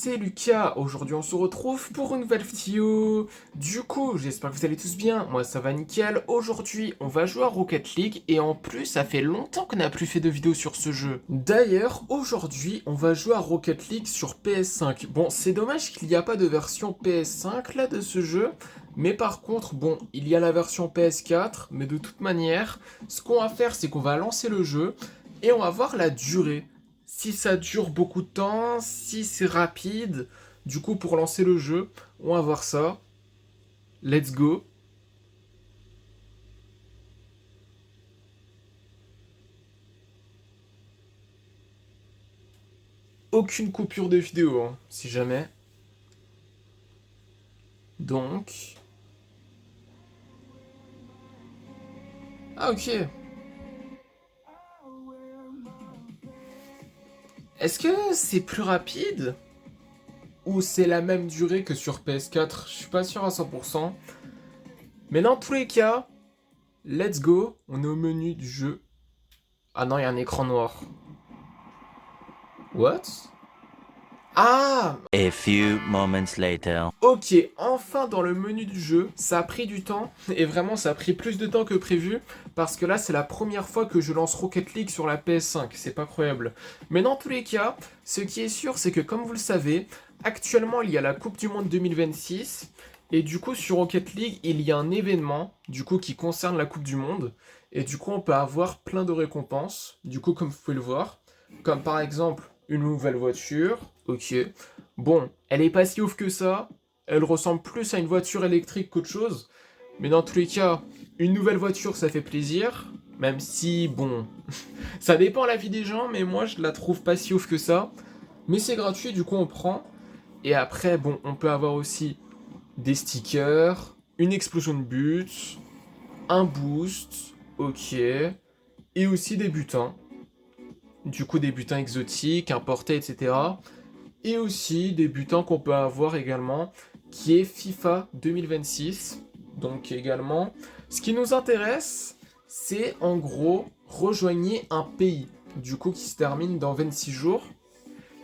c'est Lucas, aujourd'hui on se retrouve pour une nouvelle vidéo. Du coup, j'espère que vous allez tous bien, moi ça va nickel. Aujourd'hui on va jouer à Rocket League et en plus ça fait longtemps qu'on n'a plus fait de vidéo sur ce jeu. D'ailleurs, aujourd'hui on va jouer à Rocket League sur PS5. Bon, c'est dommage qu'il n'y a pas de version PS5 là de ce jeu. Mais par contre, bon, il y a la version PS4, mais de toute manière, ce qu'on va faire c'est qu'on va lancer le jeu et on va voir la durée. Si ça dure beaucoup de temps, si c'est rapide. Du coup, pour lancer le jeu, on va voir ça. Let's go. Aucune coupure de vidéo, hein, si jamais. Donc... Ah, ok. Est-ce que c'est plus rapide? Ou c'est la même durée que sur PS4? Je suis pas sûr à 100%. Mais dans tous les cas, let's go. On est au menu du jeu. Ah non, il y a un écran noir. What? Ah! A few moments later. Ok, enfin dans le menu du jeu, ça a pris du temps, et vraiment ça a pris plus de temps que prévu, parce que là c'est la première fois que je lance Rocket League sur la PS5, c'est pas croyable. Mais dans tous les cas, ce qui est sûr c'est que comme vous le savez, actuellement il y a la Coupe du Monde 2026, et du coup sur Rocket League il y a un événement, du coup qui concerne la Coupe du Monde, et du coup on peut avoir plein de récompenses, du coup comme vous pouvez le voir, comme par exemple une nouvelle voiture, ok. Bon, elle est pas si ouf que ça. Elle ressemble plus à une voiture électrique qu'autre chose. Mais dans tous les cas, une nouvelle voiture, ça fait plaisir. Même si, bon, ça dépend la vie des gens, mais moi, je la trouve pas si ouf que ça. Mais c'est gratuit, du coup, on prend. Et après, bon, on peut avoir aussi des stickers, une explosion de but, un boost, ok. Et aussi des butins. Du coup, des butins exotiques, importés, etc. Et aussi des butins qu'on peut avoir également, qui est FIFA 2026. Donc également, ce qui nous intéresse, c'est en gros rejoignez un pays, du coup qui se termine dans 26 jours.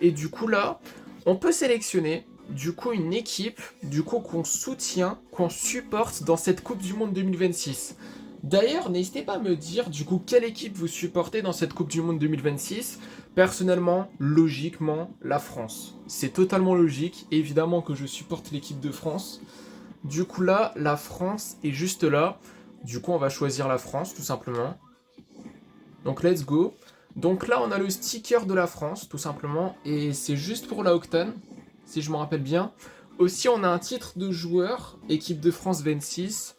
Et du coup là, on peut sélectionner du coup une équipe, du coup qu'on soutient, qu'on supporte dans cette Coupe du Monde 2026. D'ailleurs, n'hésitez pas à me dire du coup quelle équipe vous supportez dans cette Coupe du Monde 2026. Personnellement, logiquement, la France. C'est totalement logique, évidemment que je supporte l'équipe de France. Du coup là, la France est juste là. Du coup, on va choisir la France, tout simplement. Donc let's go. Donc là, on a le sticker de la France, tout simplement. Et c'est juste pour la Octane, si je me rappelle bien. Aussi, on a un titre de joueur, équipe de France 26.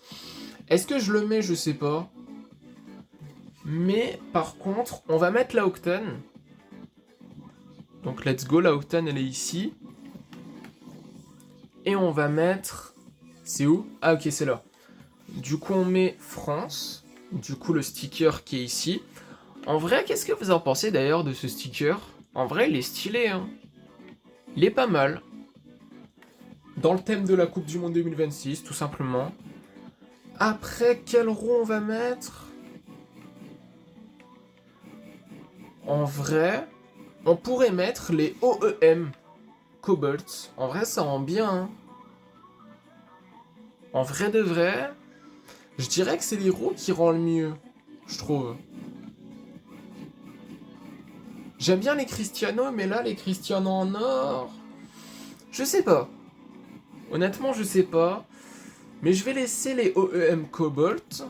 Est-ce que je le mets? Je sais pas. Mais par contre, on va mettre la Octane. Donc let's go, la Octane elle est ici. Et on va mettre... C'est où? Ah ok, c'est là. Du coup on met France. Du coup le sticker qui est ici. En vrai, qu'est-ce que vous en pensez d'ailleurs de ce sticker? En vrai, il est stylé, hein. Il est pas mal. Dans le thème de la Coupe du Monde 2026, tout simplement. Après, quel rond on va mettre? En vrai, on pourrait mettre les OEM Cobalt. En vrai, ça rend bien, hein. En vrai de vrai, je dirais que c'est les roues qui rend le mieux, je trouve. J'aime bien les Cristiano, mais là, les Cristiano en or... Je sais pas. Honnêtement, je sais pas. Mais je vais laisser les OEM Cobalt.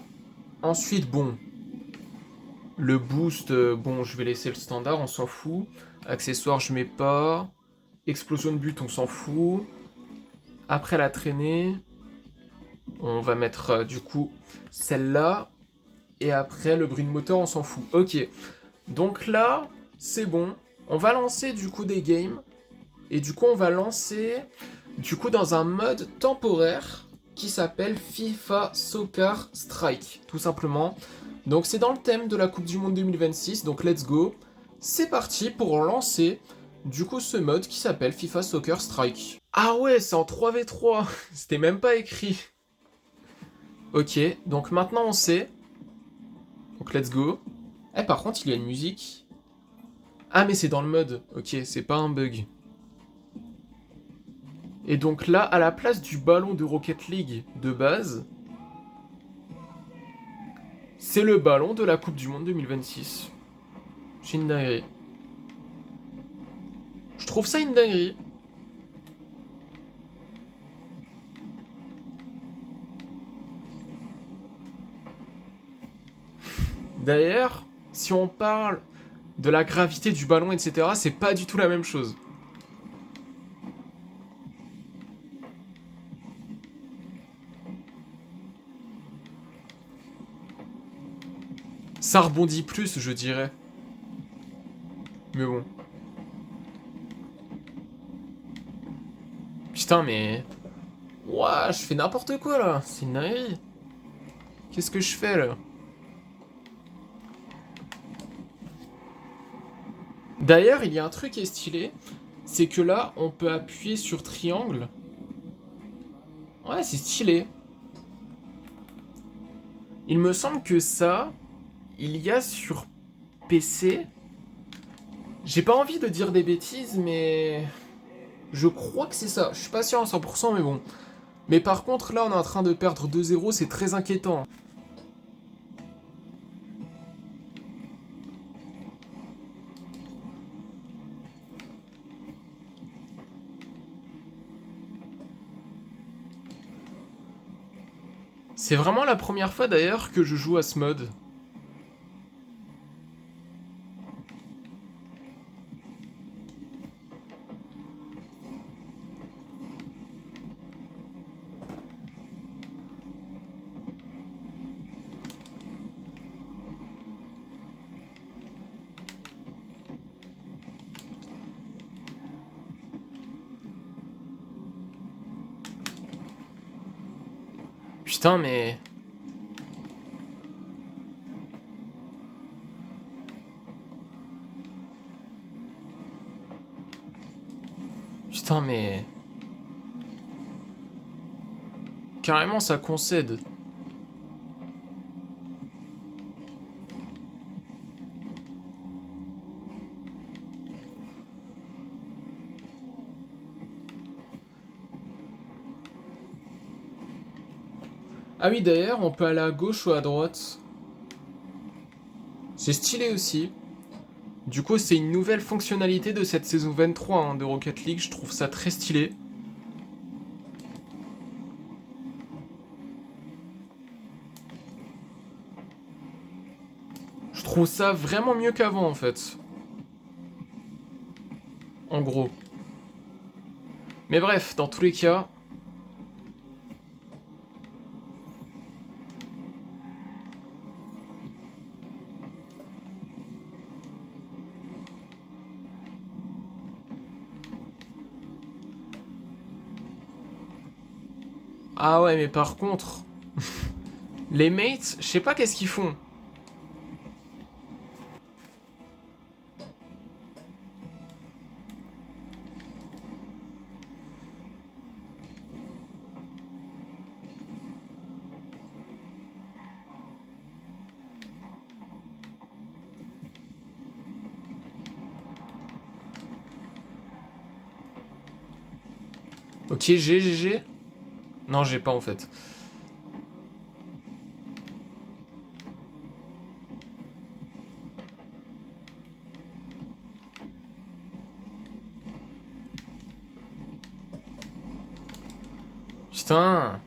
Ensuite, bon... Le boost, bon, je vais laisser le standard, on s'en fout. Accessoires, je mets pas. Explosion de but, on s'en fout. Après la traînée, on va mettre du coup celle-là. Et après, le bruit de moteur, on s'en fout. Ok. Donc là, c'est bon. On va lancer du coup des games. Et du coup, on va lancer du coup dans un mode temporaire qui s'appelle FIFA Soccer Strike, tout simplement. Donc c'est dans le thème de la Coupe du Monde 2026, donc let's go. C'est parti pour lancer du coup ce mode qui s'appelle FIFA Soccer Strike. Ah ouais, c'est en 3v3, c'était même pas écrit. Ok, donc maintenant on sait. Donc let's go. Eh par contre il y a une musique. Ah mais c'est dans le mode, ok, c'est pas un bug. Et donc là, à la place du ballon de Rocket League de base, c'est le ballon de la Coupe du Monde 2026. C'est une dinguerie. Je trouve ça une dinguerie. D'ailleurs, si on parle de la gravité du ballon, etc., c'est pas du tout la même chose. Ça rebondit plus, je dirais. Mais bon. Putain, mais... Ouah, je fais n'importe quoi, là. C'est une dinguerie. Qu'est-ce que je fais, là? D'ailleurs, il y a un truc qui est stylé. C'est que là, on peut appuyer sur triangle. Ouais, c'est stylé. Il me semble que ça, il y a sur PC. J'ai pas envie de dire des bêtises, mais... Je crois que c'est ça. Je suis pas sûr à 100%, mais bon. Mais par contre, là, on est en train de perdre 2-0, c'est très inquiétant. C'est vraiment la première fois, d'ailleurs, que je joue à ce mode. Putain, mais... Putain, mais... Carrément, ça concède. Ah oui, d'ailleurs, on peut aller à gauche ou à droite. C'est stylé aussi. Du coup, c'est une nouvelle fonctionnalité de cette saison 23 hein, de Rocket League. Je trouve ça très stylé. Je trouve ça vraiment mieux qu'avant, en fait. En gros. Mais bref, dans tous les cas... Ah ouais, mais par contre... Les mates, je sais pas qu'est-ce qu'ils font. Ok, GG. Non, j'ai pas en fait. Putain.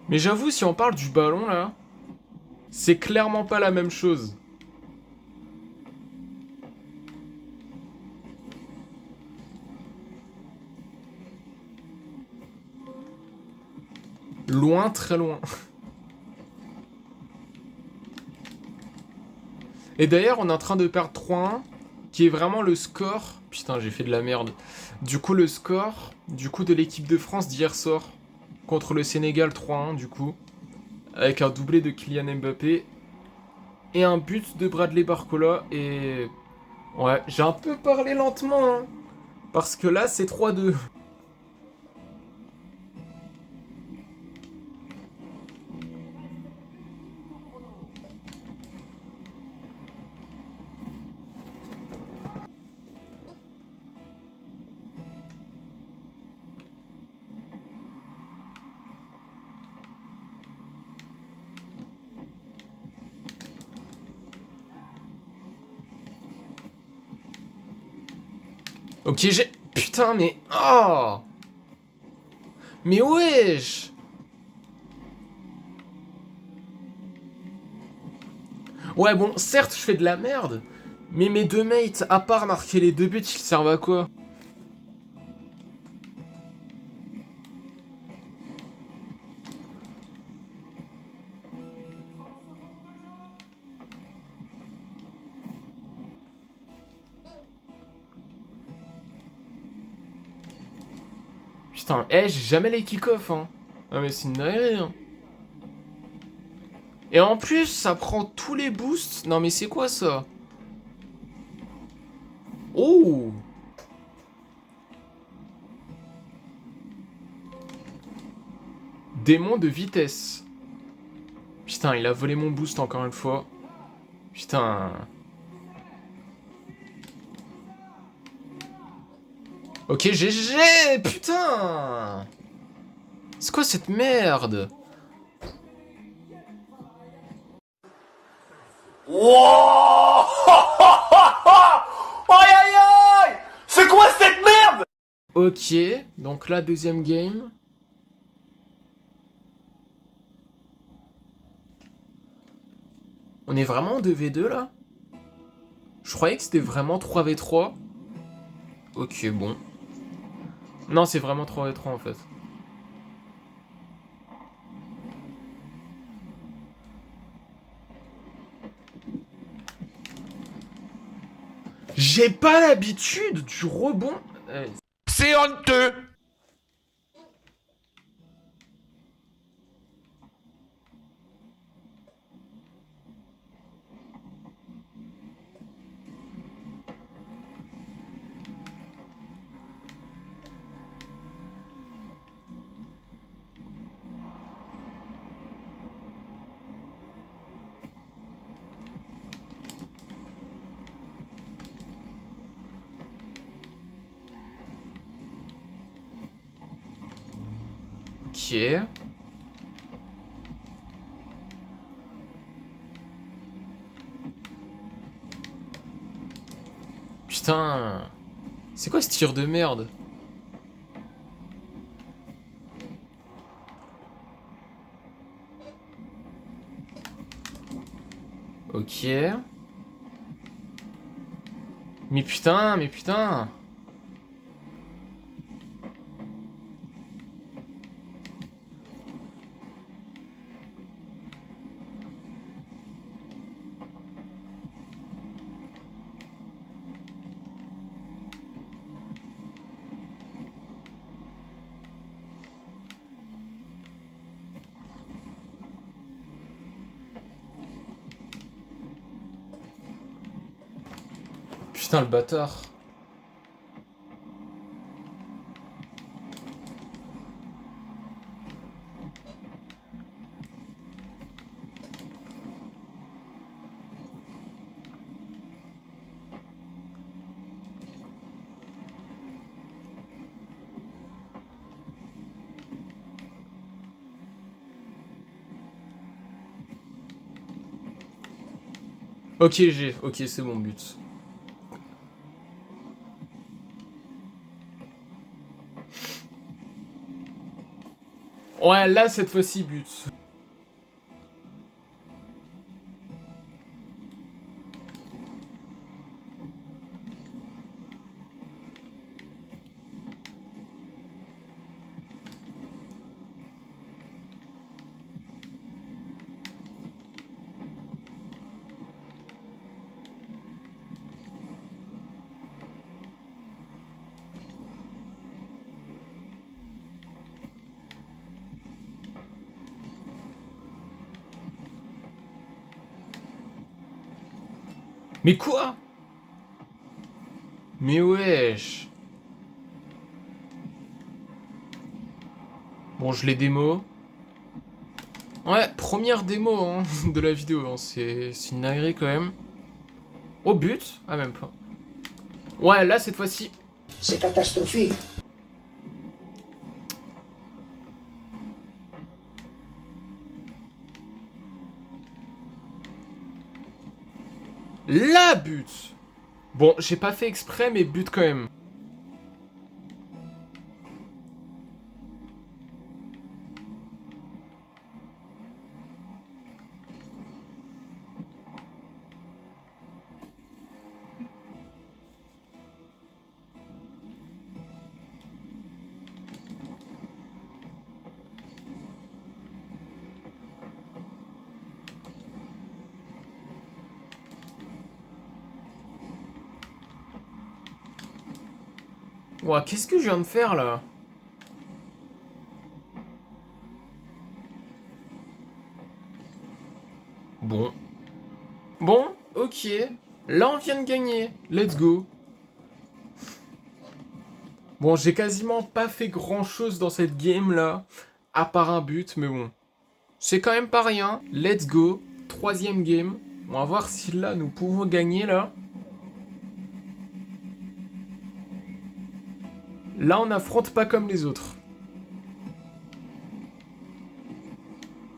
Mais j'avoue, si on parle du ballon là, c'est clairement pas la même chose. Loin, très loin. Et d'ailleurs, on est en train de perdre 3-1, qui est vraiment le score... Putain, j'ai fait de la merde. Du coup, le score de l'équipe de France d'hier soir, contre le Sénégal 3-1, du coup, avec un doublé de Kylian Mbappé, et un but de Bradley Barcola, et... Ouais, j'ai un peu parlé lentement, hein, parce que là, c'est 3-2. Ok, j'ai... Putain, mais... Oh! Mais wesh! Ouais, bon, certes, je fais de la merde, mais mes deux mates, à part marquer les deux buts, ils servent à quoi? Putain, j'ai jamais les kick-off, hein. Ah mais c'est une dinguerie, hein. Et en plus, ça prend tous les boosts. Non mais c'est quoi ça? Oh! Démon de vitesse. Putain, il a volé mon boost encore une fois. Putain. Ok, GG! Putain! C'est quoi cette merde? Wow. Aïe aïe aïe. C'est quoi cette merde? Ok, donc là, deuxième game. On est vraiment en 2v2 là? Je croyais que c'était vraiment 3v3. Ok, bon. Non, c'est vraiment 3v3 en fait. J'ai pas l'habitude du rebond. C'est honteux. Ok. Putain. C'est quoi ce tir de merde? Ok. Mais putain, mais putain. Putain, le bâtard. Ok, j'ai. Ok, c'est mon but. Ouais, là, cette fois-ci, but. Mais quoi? Mais wesh. Bon, je l'ai démo. Ouais, première démo hein, de la vidéo. Hein. C'est une dinguerie quand même. Au but? Ah, même pas. Ouais, là, cette fois-ci. C'est catastrophique. La but! Bon, j'ai pas fait exprès, mais but quand même. Ouah, qu'est-ce que je viens de faire là? Bon. Bon, ok. Là, on vient de gagner. Let's go. Bon, j'ai quasiment pas fait grand-chose dans cette game-là, à part un but, mais bon. C'est quand même pas rien. Let's go. Troisième game. On va voir si là, nous pouvons gagner, là. Là, on n'affronte pas comme les autres.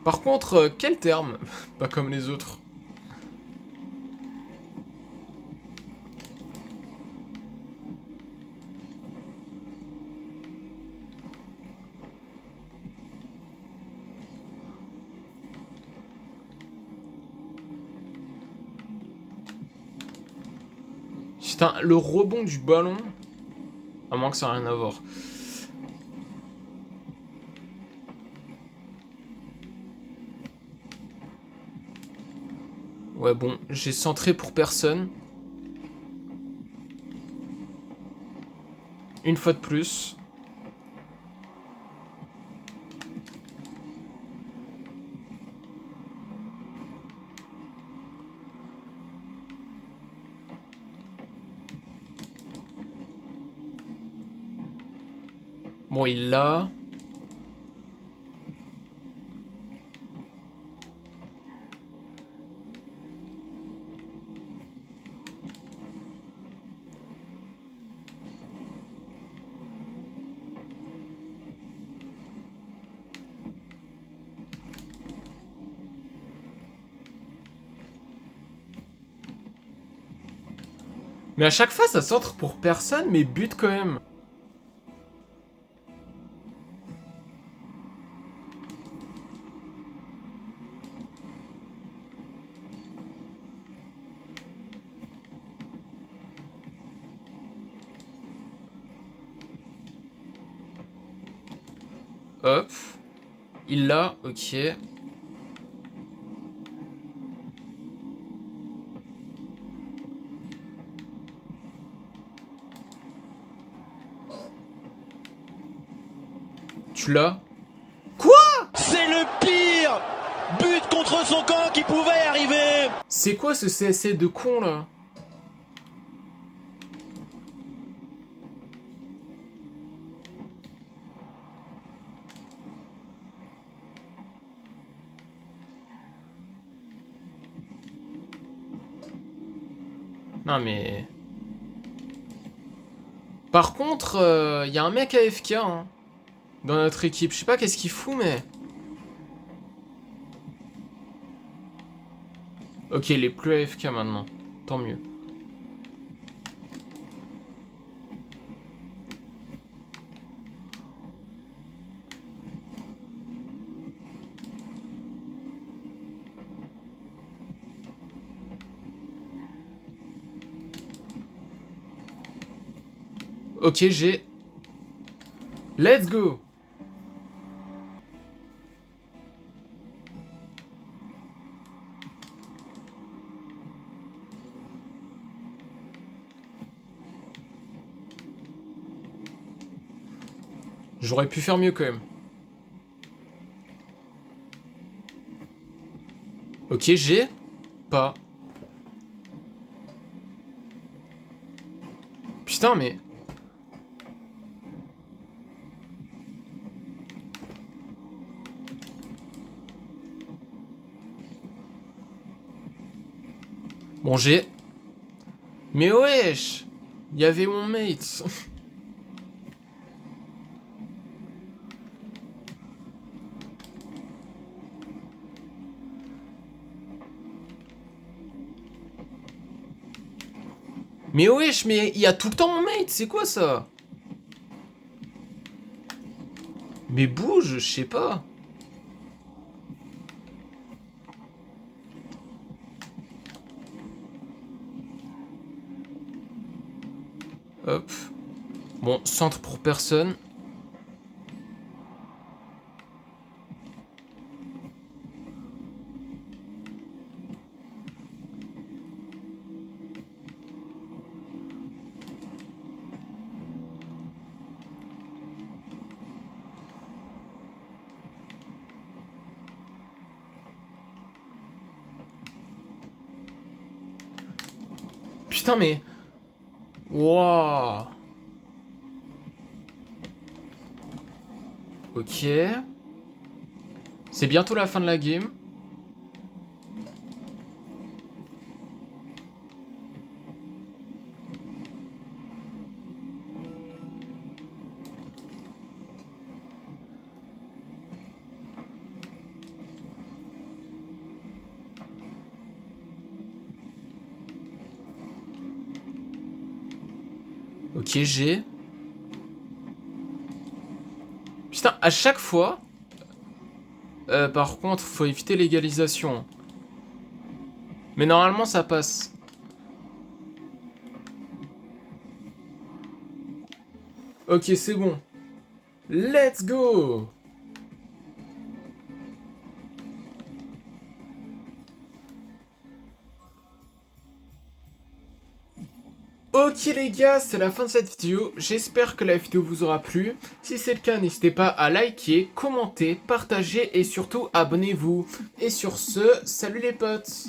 Par contre, quel terme? Pas comme les autres. Putain, le rebond du ballon. À moins que ça n'a rien à voir. Ouais, bon, j'ai centré pour personne. Une fois de plus. Bon, il l'a. Mais à chaque fois, ça centre pour personne, mais bute quand même. Hop. Il l'a, ok. Tu l'as? C'est le pire but contre son camp qui pouvait arriver. C'est quoi ce CSC de con là? Non mais... Par contre, y a un mec AFK hein, dans notre équipe. Je sais pas qu'est-ce qu'il fout, mais... Ok, il est plus AFK maintenant. Tant mieux. Ok, j'ai... Let's go! J'aurais pu faire mieux quand même. Ok, j'ai... Pas. Putain, mais... Bon, j'ai... Mais wesh! Il y avait mon mate. Mais wesh, mais il y a tout le temps mon mate, c'est quoi ça? Mais bouge, je sais pas. Hop. Bon, centre pour personne. putain, mais... Wouah. Ok. C'est bientôt la fin de la game. Ok, j'ai... Putain, à chaque fois... par contre, faut éviter l'égalisation. Mais normalement, ça passe. Ok, c'est bon. Let's go! Ok les gars, c'est la fin de cette vidéo, j'espère que la vidéo vous aura plu. Si c'est le cas, n'hésitez pas à liker, commenter, partager et surtout abonnez-vous. Et sur ce, salut les potes!